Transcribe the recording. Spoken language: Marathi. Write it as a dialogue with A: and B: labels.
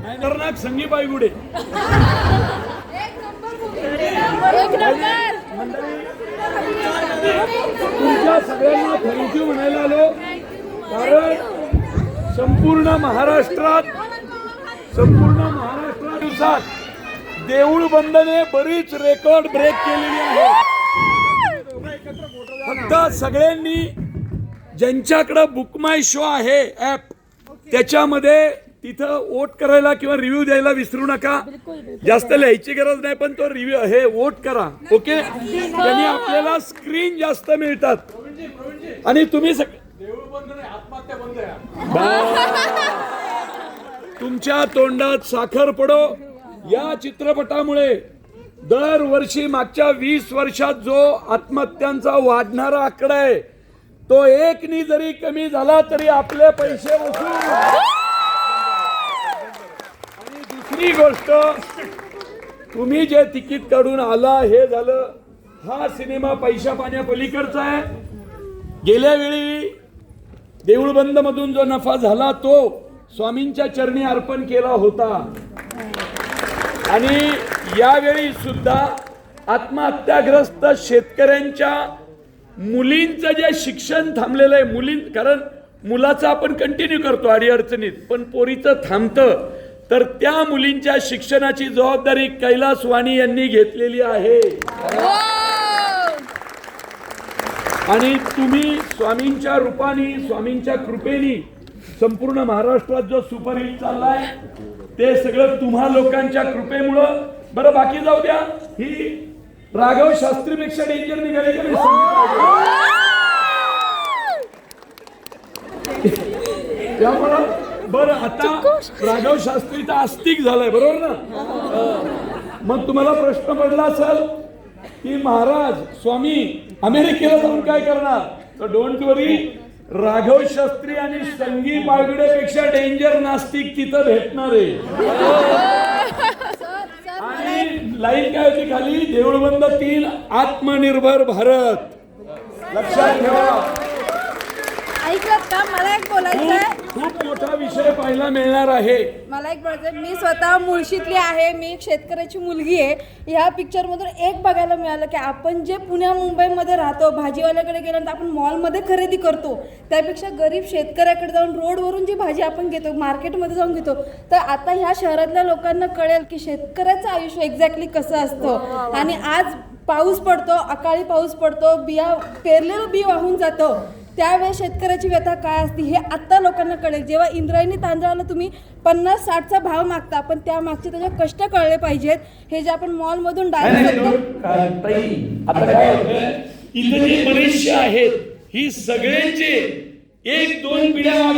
A: खतरनाक संगी पायगुडे. तुमच्या सगळ्यांना थँक्यू म्हणायला आलो, कारण संपूर्ण महाराष्ट्रात दिवसात देऊळ बंदने बरीच रेकॉर्ड ब्रेक केलेली आहे. फक्त सगळ्यांनी ज्यांच्याकडे बुक माय शो आहे ऍप, त्याच्यामध्ये तिथं वोट करायला किंवा रिव्ह्यू द्यायला विसरू नका. जास्त लिहायची गरज नाही, पण तो रिव्ह्यू हे वोट करा. ओके, त्यांनी आपल्याला स्क्रीन जास्त मिळतात. आणि तुम्ही तुमच्या तोंडात साखर पडो या चित्रपटामुळे दरवर्षी मागच्या 20 वर्षात जो आत्महत्यांचा वाढणारा आकडा आहे, तो एकनी जरी कमी झाला तरी आपले पैसे वसूल. आणि दुसरी गोष्ट, तुम्ही जे तिकीट काढून आला हे झालं, हा सिनेमा पैशा पाण्या पलीकडचा आहे. गेल्या वेळी देऊळ बंद मधून जो नफा झाला तो स्वामींच्या चरणी अर्पण केला होता. आणि यावेळी सुद्धा आत्महत्याग्रस्त शेतकऱ्यांच्या मुलींचं जे शिक्षण थांबलेलं आहे, कारण मुलाचं आपण कंटिन्यू करतो अडीअडचणीत, पण पोरीचं थांबतं, तर त्या मुलींच्या शिक्षणाची जबाबदारी कैलास वाणी यांनी घेतलेली आहे. आणि तुम्ही स्वामींच्या रूपाने, स्वामींच्या कृपेने संपूर्ण महाराष्ट्रात जो सुपरहिट चाललाय ते सगळं तुम्हा लोकांच्या कृपेमुळं. बरं, बाकी जाऊ द्या, ही राघव शास्त्रीपेक्षा डेंजर निघाली का त्यामुळं. बरं, आता राघव शास्त्री तर आस्तिक झालाय, बरोबर ना? मग तुम्हाला प्रश्न पडला असेल की महाराज स्वामी अमेरिकेला जाऊन काय करणार, तर डोंट वरी, राघव शास्त्री आणि संगी पायगुडेपेक्षा डेंजर नास्तिक तिथं भेटणार आहे. आणि लाईन काय होती खाली, देऊळबंद 3 आत्मनिर्भर भारत. लक्षात ठेवा.
B: ऐकलं का, मला एक बोलायचं आहे,
A: खूप मोठा विषय पाहायला मिळणार आहे.
B: मला एक बोलायचं, मी स्वतः मुळशीतली आहे, मी एक शेतकऱ्याची मुलगी आहे. ह्या पिक्चर मधून एक बघायला मिळालं की आपण जे पुण्या मुंबईमध्ये राहतो, भाजीवाल्याकडे गेल्यानंतर आपण मॉलमध्ये खरेदी करतो, त्यापेक्षा गरीब शेतकऱ्याकडे जाऊन रोडवरून जी भाजी आपण घेतो, मार्केटमध्ये जाऊन घेतो, तर आता ह्या शहरातल्या लोकांना कळेल की शेतकऱ्याचं आयुष्य एक्झॅक्टली कसं असतं. आणि आज पाऊस पडतो, अकाळी पाऊस पडतो, बिया पेरलेलं बी वाहून जातं, त्यावेळेस शेतकऱ्याची व्यथा काय असते हे आत्ता लोकांना कळेल. जेव्हा इंद्रायणी तांदळाला तुम्ही 50-60चा भाव मागता, पण त्या मागचे त्याचे कष्ट कळले पाहिजेत. हे जे आपण मॉलमधून डायरेक्ट
A: इथे जे बरेचसे आहेत, ही सगळ्यांचे 1-2 पिढ्या